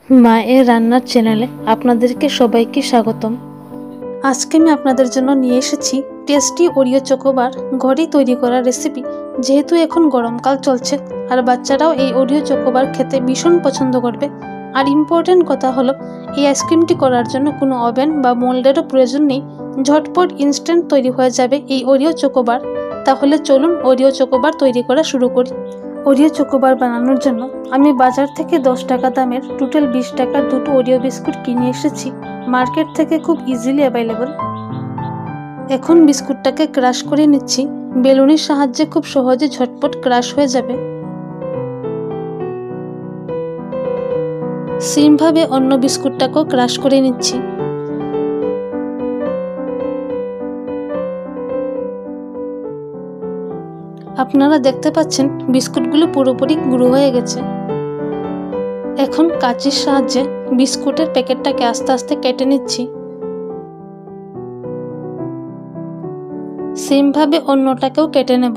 মা এর রান্নার চ্যানেলে আপনাদেরকে সবাইকে স্বাগতম। আজকে আমি আপনাদের জন্য নিয়ে এসেছি টেস্টি ওরিও চকোবার ঘরেই তৈরি করা রেসিপি। যেহেতু এখন গরমকাল চলছে আর বাচ্চারাও এই ওরিও চকোবার খেতে ভীষণ পছন্দ করবে। আর ইম্পর্টেন্ট কথা হলো, এই আইসক্রিমটি করার জন্য কোনো ওভেন বা মোল্ডেরও প্রয়োজন নেই। ঝটপট ইনস্ট্যান্ট তৈরি হয়ে যাবে এই ওরিও চকোবার। তাহলে চলুন ওরিও চকোবার তৈরি করা শুরু করি। ওরিও চকোবার বানানোর জন্য আমি বাজার থেকে 10 টাকা দামের টোটাল 20 টাকার দুটো ওরিও বিস্কুট কিনে এসেছি। মার্কেট থেকে খুব ইজিলি অ্যাভেলেবল। এখন বিস্কুটটাকে ক্রাশ করে নিচ্ছি। বেলুনের সাহায্যে খুব সহজে ঝটপট ক্রাশ হয়ে যাবে। সেমভাবে অন্য বিস্কুটটাকেও ক্রাশ করে নিচ্ছি। আপনারা দেখতে পাচ্ছেন বিস্কুটগুলো পুরোপুরি গুঁড়ো হয়ে গেছে। এখন কাঁচির সাহায্যে বিস্কুটের প্যাকেটটাকে আস্তে আস্তে কেটে নিচ্ছি। সেমভাবে অন্যটাকেও কেটে নেব।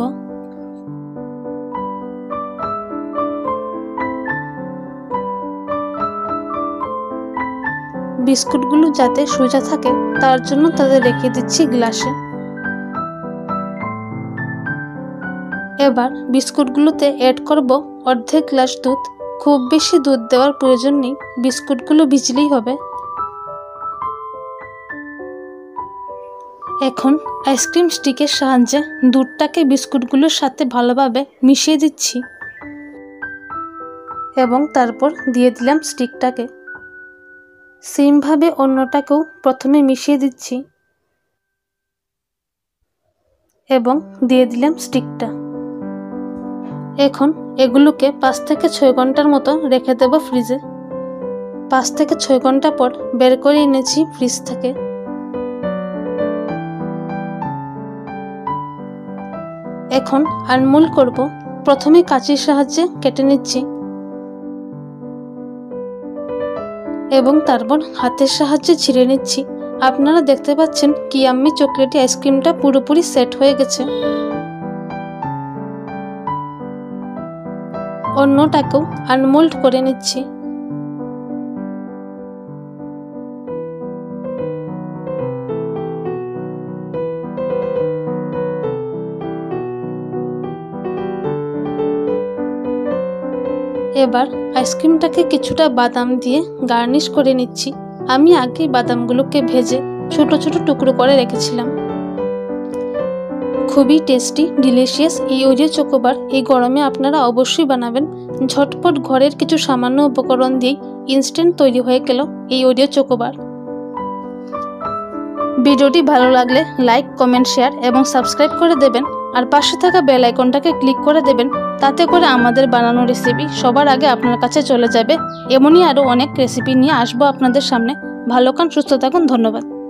বিস্কুটগুলো যাতে সোজা থাকে তার জন্য তাদের রেখে দিচ্ছি গ্লাসে। এবার বিস্কুটগুলোতে অ্যাড করব অর্ধেক গ্লাস দুধ। খুব বেশি দুধ দেওয়ার প্রয়োজন নেই, বিস্কুটগুলো ভিজলেই হবে। এখন আইসক্রিম স্টিকের সাহায্যে দুধটাকে বিস্কুটগুলোর সাথে ভালোভাবে মিশিয়ে দিচ্ছি এবং তারপর দিয়ে দিলাম স্টিকটাকে। সেমভাবে অন্যটাকেও প্রথমে মিশিয়ে দিচ্ছি এবং দিয়ে দিলাম স্টিকটা। এখন এগুলোকে 5 থেকে 6 ঘন্টার মতো রেখে দেব ফ্রিজে। 5 থেকে 6 ঘন্টা পর বের করে এনেছি ফ্রিজ থেকে। এখন আনমোল্ড করব। প্রথমে কাঁচির সাহায্যে কেটে নিচ্ছি এবং তারপর হাতের সাহায্যে ছিঁড়ে নিচ্ছি। আপনারা দেখতে পাচ্ছেন কি ইয়াম্মি চকলেটি আইসক্রিমটা পুরোপুরি সেট হয়ে গেছে। অন্যটাকেও আনমোল্ড করে নিচ্ছি। এবার আইসক্রিমটাকে কিছুটা বাদাম দিয়ে গার্নিশ করে নিচ্ছি। আমি আগেই বাদামগুলোকে ভেজে ছোট ছোট টুকরো করে রেখেছিলাম। খুবই টেস্টি ডিলিশিয়াস এই ওরিও চকোবার এই গরমে আপনারা অবশ্যই বানাবেন। ঝটপট ঘরের কিছু সামান্য উপকরণ দিয়েই ইনস্ট্যান্ট তৈরি হয়ে গেল এই ওরিও চকোবার। ভিডিওটি ভালো লাগলে লাইক, কমেন্ট, শেয়ার এবং সাবস্ক্রাইব করে দেবেন। আর পাশে থাকা বেল আইকনটাকে ক্লিক করে দেবেন। তাতে করে আমাদের বানানো রেসিপি সবার আগে আপনার কাছে চলে যাবে। এমনই আরও অনেক রেসিপি নিয়ে আসবো আপনাদের সামনে। ভালো খান, সুস্থ থাকুন, ধন্যবাদ।